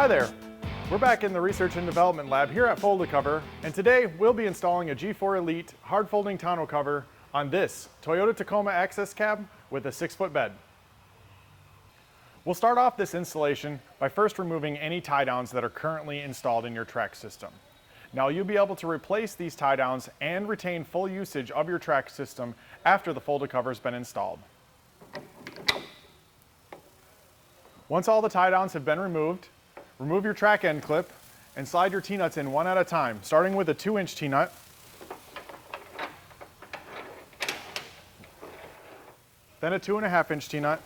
Hi there! We're back in the Research and Development Lab here at Fold-A-Cover, and today we'll be installing a G4 Elite hard-folding tonneau cover on this Toyota Tacoma access cab with a 6-foot bed. We'll start off this installation by first removing any tie downs that are currently installed in your track system. Now you'll be able to replace these tie downs and retain full usage of your track system after the Fold-A-Cover has been installed. Once all the tie downs have been removed, remove your track end clip and slide your T-nuts in one at a time, starting with a 2-inch T-nut, then a 2.5-inch T-nut,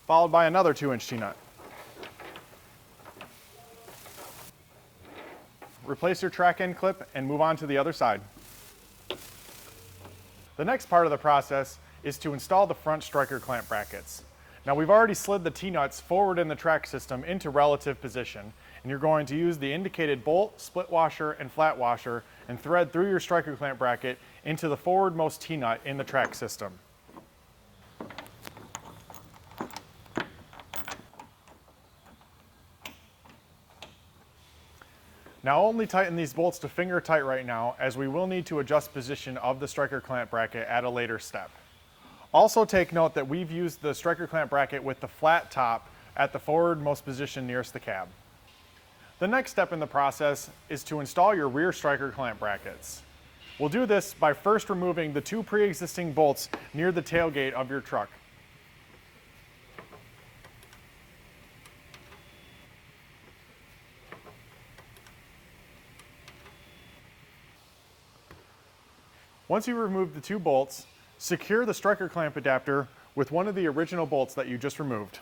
followed by another 2-inch T-nut. Replace your track end clip and move on to the other side. The next part of the process is to install the front striker clamp brackets. Now we've already slid the T-nuts forward in the track system into relative position, and you're going to use the indicated bolt, split washer, and flat washer and thread through your striker clamp bracket into the forwardmost T-nut in the track system. Now only tighten these bolts to finger tight right now, as we will need to adjust position of the striker clamp bracket at a later step. Also take note that we've used the striker clamp bracket with the flat top at the forwardmost position nearest the cab. The next step in the process is to install your rear striker clamp brackets. We'll do this by first removing the 2 pre-existing bolts near the tailgate of your truck. Once you remove the 2 bolts, secure the striker clamp adapter with one of the original bolts that you just removed.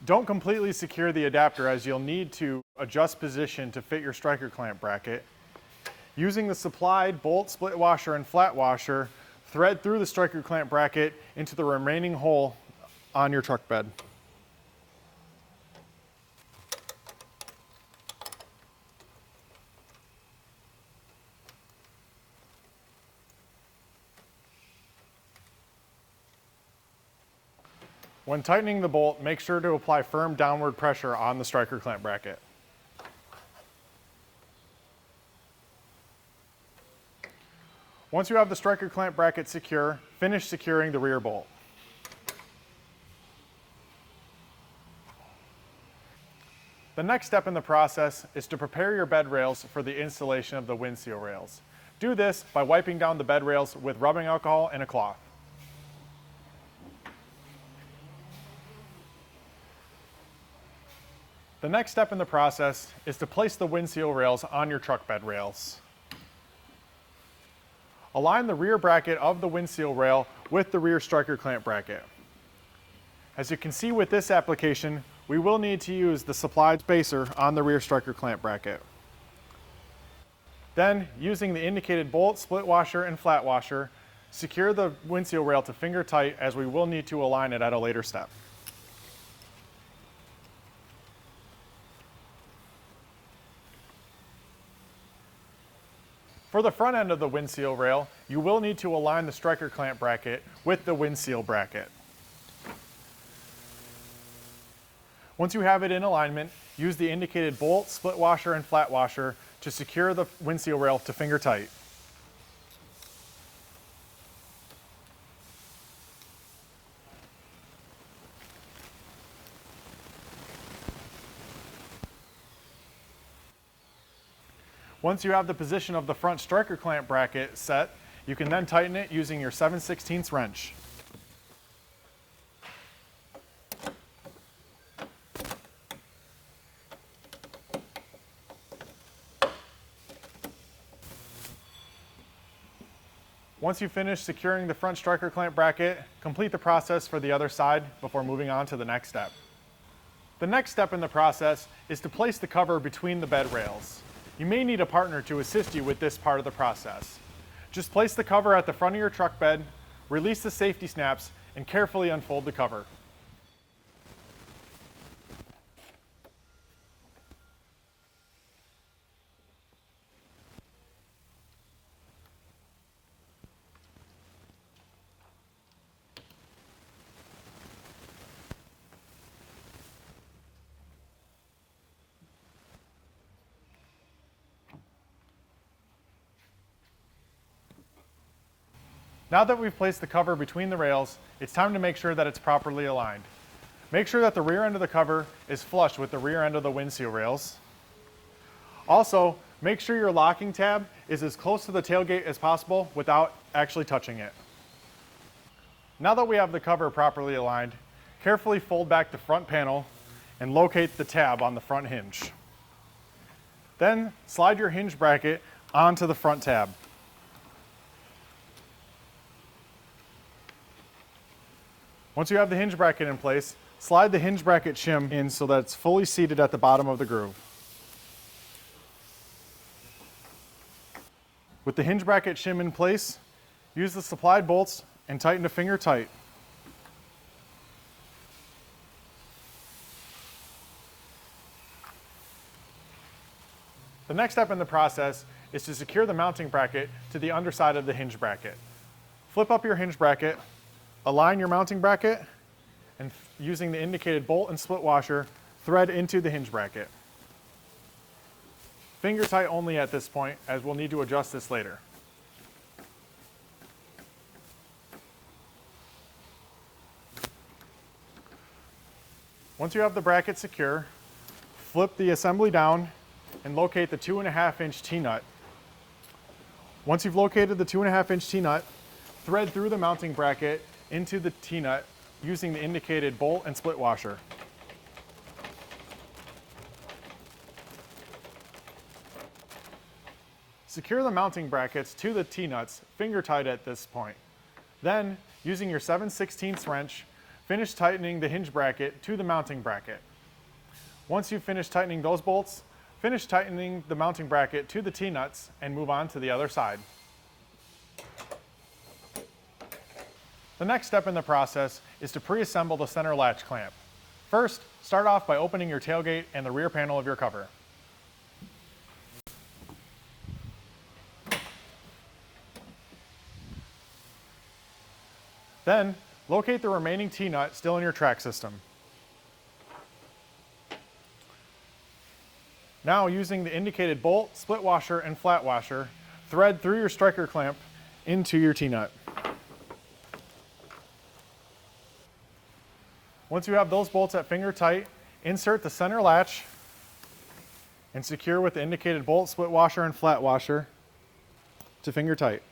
Don't completely secure the adapter, as you'll need to adjust position to fit your striker clamp bracket. Using the supplied bolt, split washer, and flat washer, thread through the striker clamp bracket into the remaining hole on your truck bed. When tightening the bolt, make sure to apply firm downward pressure on the striker clamp bracket. Once you have the striker clamp bracket secure, finish securing the rear bolt. The next step in the process is to prepare your bed rails for the installation of the windshield rails. Do this by wiping down the bed rails with rubbing alcohol and a cloth. The next step in the process is to place the windshield rails on your truck bed rails. Align the rear bracket of the windshield rail with the rear striker clamp bracket. As you can see with this application, we will need to use the supplied spacer on the rear striker clamp bracket. Then, using the indicated bolt, split washer, and flat washer, secure the windshield rail to finger tight, as we will need to align it at a later step. For the front end of the windshield rail, you will need to align the striker clamp bracket with the windshield bracket. Once you have it in alignment, use the indicated bolt, split washer, and flat washer to secure the windshield rail to finger tight. Once you have the position of the front striker clamp bracket set, you can then tighten it using your 7/16 wrench. Once you finish securing the front striker clamp bracket, complete the process for the other side before moving on to the next step. The next step in the process is to place the cover between the bed rails. You may need a partner to assist you with this part of the process. Just place the cover at the front of your truck bed, release the safety snaps, and carefully unfold the cover. Now that we've placed the cover between the rails, it's time to make sure that it's properly aligned. Make sure that the rear end of the cover is flush with the rear end of the windshield rails. Also, make sure your locking tab is as close to the tailgate as possible without actually touching it. Now that we have the cover properly aligned, carefully fold back the front panel and locate the tab on the front hinge. Then slide your hinge bracket onto the front tab. Once you have the hinge bracket in place, slide the hinge bracket shim in so that it's fully seated at the bottom of the groove. With the hinge bracket shim in place, use the supplied bolts and tighten to finger tight. The next step in the process is to secure the mounting bracket to the underside of the hinge bracket. Flip up your hinge bracket, align your mounting bracket, and using the indicated bolt and split washer, thread into the hinge bracket. Finger tight only at this point, as we'll need to adjust this later. Once you have the bracket secure, flip the assembly down and locate the 2.5-inch T-nut. Once you've located the 2.5-inch T-nut, thread through the mounting bracket into the T-nut using the indicated bolt and split washer. Secure the mounting brackets to the T-nuts finger tight at this point. Then, using your 7/16 wrench, finish tightening the hinge bracket to the mounting bracket. Once you've finished tightening those bolts, finish tightening the mounting bracket to the T-nuts and move on to the other side. The next step in the process is to pre-assemble the center latch clamp. First, start off by opening your tailgate and the rear panel of your cover. Then, locate the remaining T-nut still in your track system. Now, using the indicated bolt, split washer, and flat washer, thread through your striker clamp into your T-nut. Once you have those bolts at finger tight, insert the center latch and secure with the indicated bolt, split washer, and flat washer to finger tight.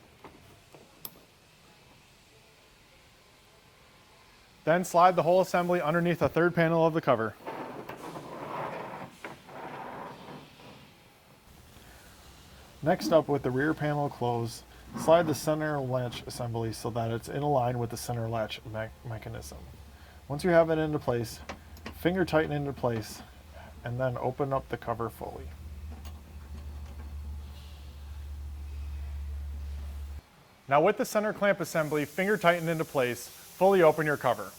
Then slide the whole assembly underneath the third panel of the cover. Next up, with the rear panel closed, slide the center latch assembly so that it's in line with the center latch mechanism. Once you have it into place, finger tighten into place, and then open up the cover fully. Now, with the center clamp assembly finger tightened into place, fully open your cover.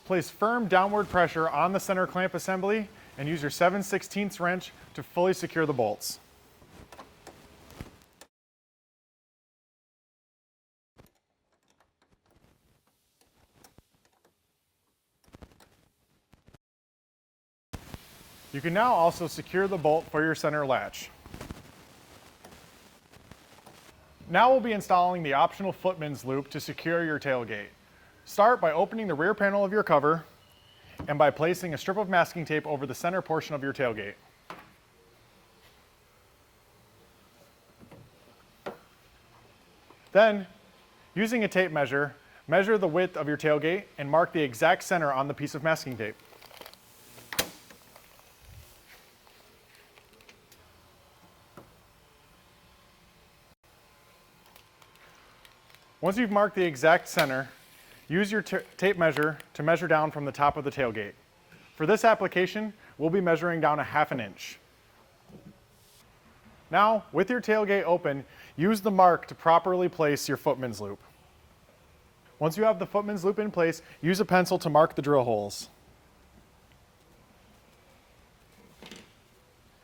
Place firm downward pressure on the center clamp assembly and use your 7/16 wrench to fully secure the bolts. You can now also secure the bolt for your center latch. Now we'll be installing the optional footman's loop to secure your tailgate. Start by opening the rear panel of your cover and by placing a strip of masking tape over the center portion of your tailgate. Then, using a tape measure, measure the width of your tailgate and mark the exact center on the piece of masking tape. Once you've marked the exact center, use your tape measure to measure down from the top of the tailgate. For this application, we'll be measuring down 1/2 inch. Now, with your tailgate open, use the mark to properly place your footman's loop. Once you have the footman's loop in place, use a pencil to mark the drill holes.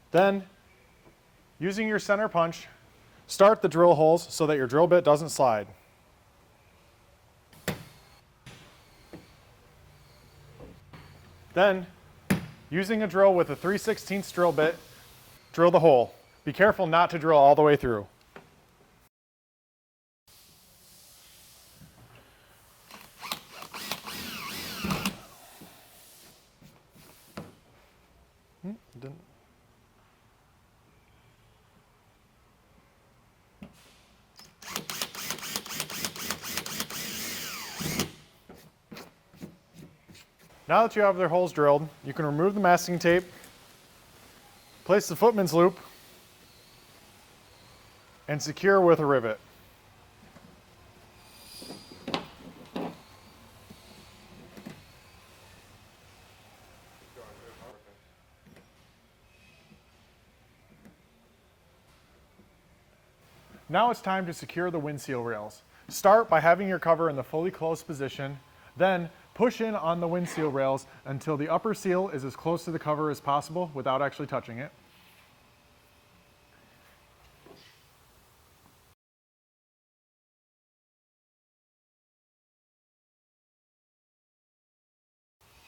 Then, using your center punch, start the drill holes so that your drill bit doesn't slide. Then, Using a drill with a 3/16 drill bit, drill the hole. Be careful not to drill all the way through. Didn't. Now that you have their holes drilled, you can remove the masking tape, place the footman's loop, and secure with a rivet. Now it's time to secure the windshield rails. Start by having your cover in the fully closed position, then push in on the windshield rails until the upper seal is as close to the cover as possible without actually touching it.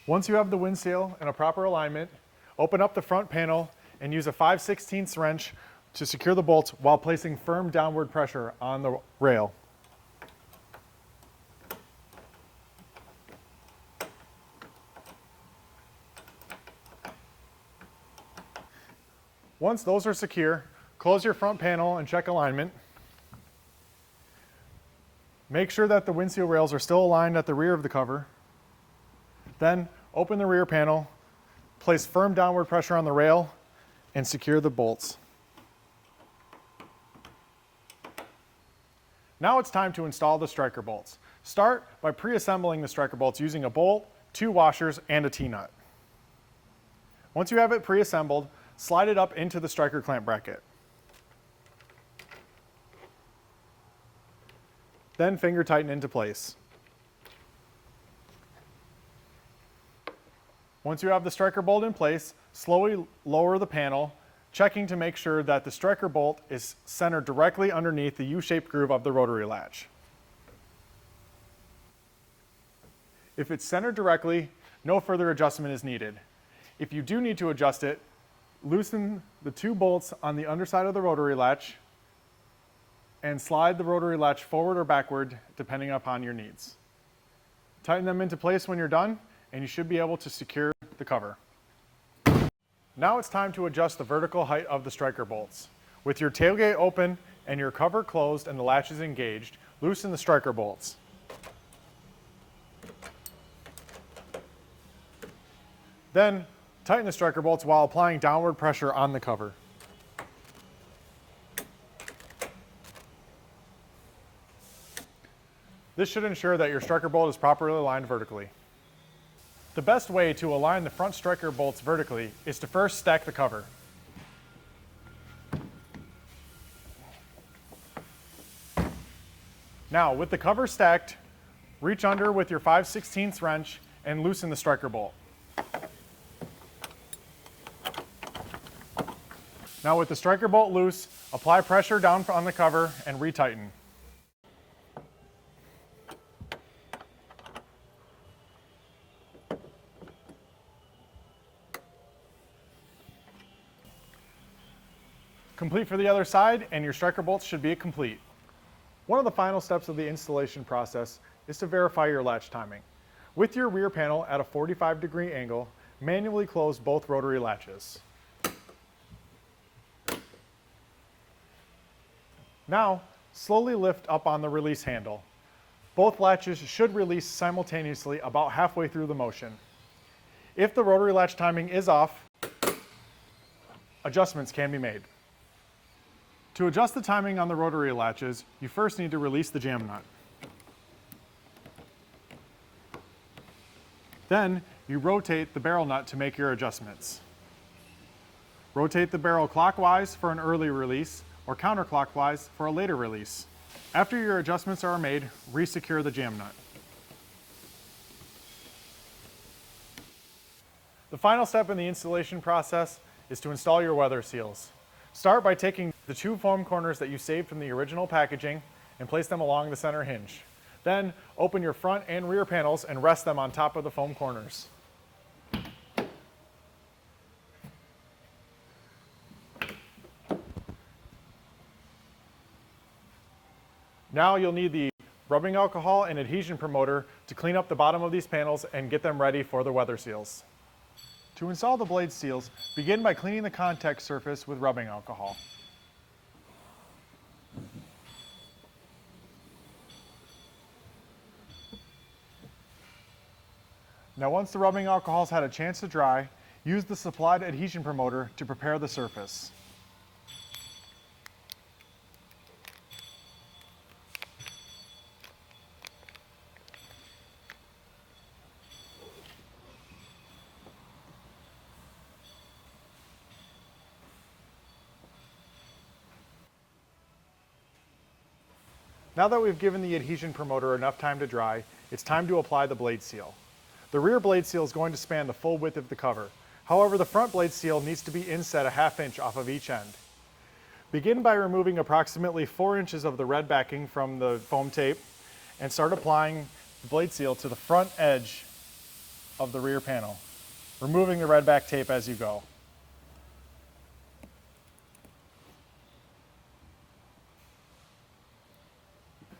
Once you have the windseal in a proper alignment, open up the front panel and use a 5/16 wrench to secure the bolts while placing firm downward pressure on the rail. Once those are secure, close your front panel and check alignment. Make sure that the windshield rails are still aligned at the rear of the cover. Then open the rear panel, place firm downward pressure on the rail, and secure the bolts. Now it's time to install the striker bolts. Start by pre-assembling the striker bolts using a bolt, 2 washers, and a T-nut. Once you have it pre-assembled, slide it up into the striker clamp bracket. Then finger tighten into place. Once you have the striker bolt in place, slowly lower the panel, checking to make sure that the striker bolt is centered directly underneath the U-shaped groove of the rotary latch. If it's centered directly, no further adjustment is needed. If you do need to adjust it, loosen the 2 bolts on the underside of the rotary latch and slide the rotary latch forward or backward depending upon your needs. Tighten them into place when you're done and you should be able to secure the cover. Now it's time to adjust the vertical height of the striker bolts. With your tailgate open and your cover closed and the latches engaged, loosen the striker bolts. Then tighten the striker bolts while applying downward pressure on the cover. This should ensure that your striker bolt is properly aligned vertically. The best way to align the front striker bolts vertically is to first stack the cover. Now, with the cover stacked, reach under with your 5/16 wrench and loosen the striker bolt. Now with the striker bolt loose, apply pressure down on the cover and retighten. Complete for the other side and your striker bolts should be complete. One of the final steps of the installation process is to verify your latch timing. With your rear panel at a 45-degree angle, manually close both rotary latches. Now, slowly lift up on the release handle. Both latches should release simultaneously about halfway through the motion. If the rotary latch timing is off, adjustments can be made. To adjust the timing on the rotary latches, you first need to release the jam nut. Then, you rotate the barrel nut to make your adjustments. Rotate the barrel clockwise for an early release or counterclockwise for a later release. After your adjustments are made, re-secure the jam nut. The final step in the installation process is to install your weather seals. Start by taking the 2 foam corners that you saved from the original packaging and place them along the center hinge. Then open your front and rear panels and rest them on top of the foam corners. Now you'll need the rubbing alcohol and adhesion promoter to clean up the bottom of these panels and get them ready for the weather seals. To install the blade seals, begin by cleaning the contact surface with rubbing alcohol. Now once the rubbing alcohol's had a chance to dry, use the supplied adhesion promoter to prepare the surface. Now that we've given the adhesion promoter enough time to dry, it's time to apply the blade seal. The rear blade seal is going to span the full width of the cover. However, the front blade seal needs to be inset a ½ inch off of each end. Begin by removing approximately 4 inches of the red backing from the foam tape and start applying the blade seal to the front edge of the rear panel, removing the red back tape as you go.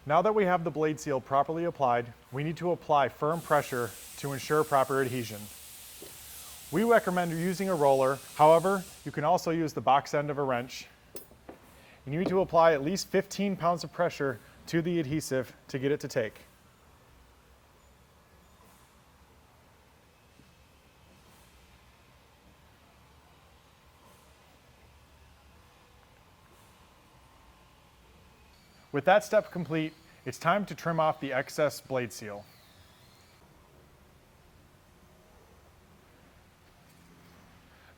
Now that we have the blade seal properly applied, we need to apply firm pressure to ensure proper adhesion. We recommend using a roller, however, you can also use the box end of a wrench. You need to apply at least 15 pounds of pressure to the adhesive to get it to take. With that step complete, it's time to trim off the excess blade seal.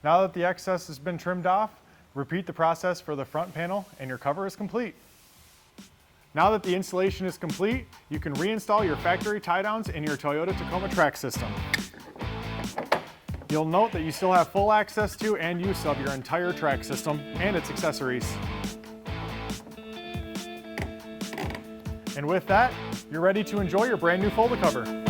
Now that the excess has been trimmed off, repeat the process for the front panel and your cover is complete. Now that the installation is complete, you can reinstall your factory tie downs in your Toyota Tacoma track system. You'll note that you still have full access to and use of your entire track system and its accessories. And with that, you're ready to enjoy your brand new fold cover.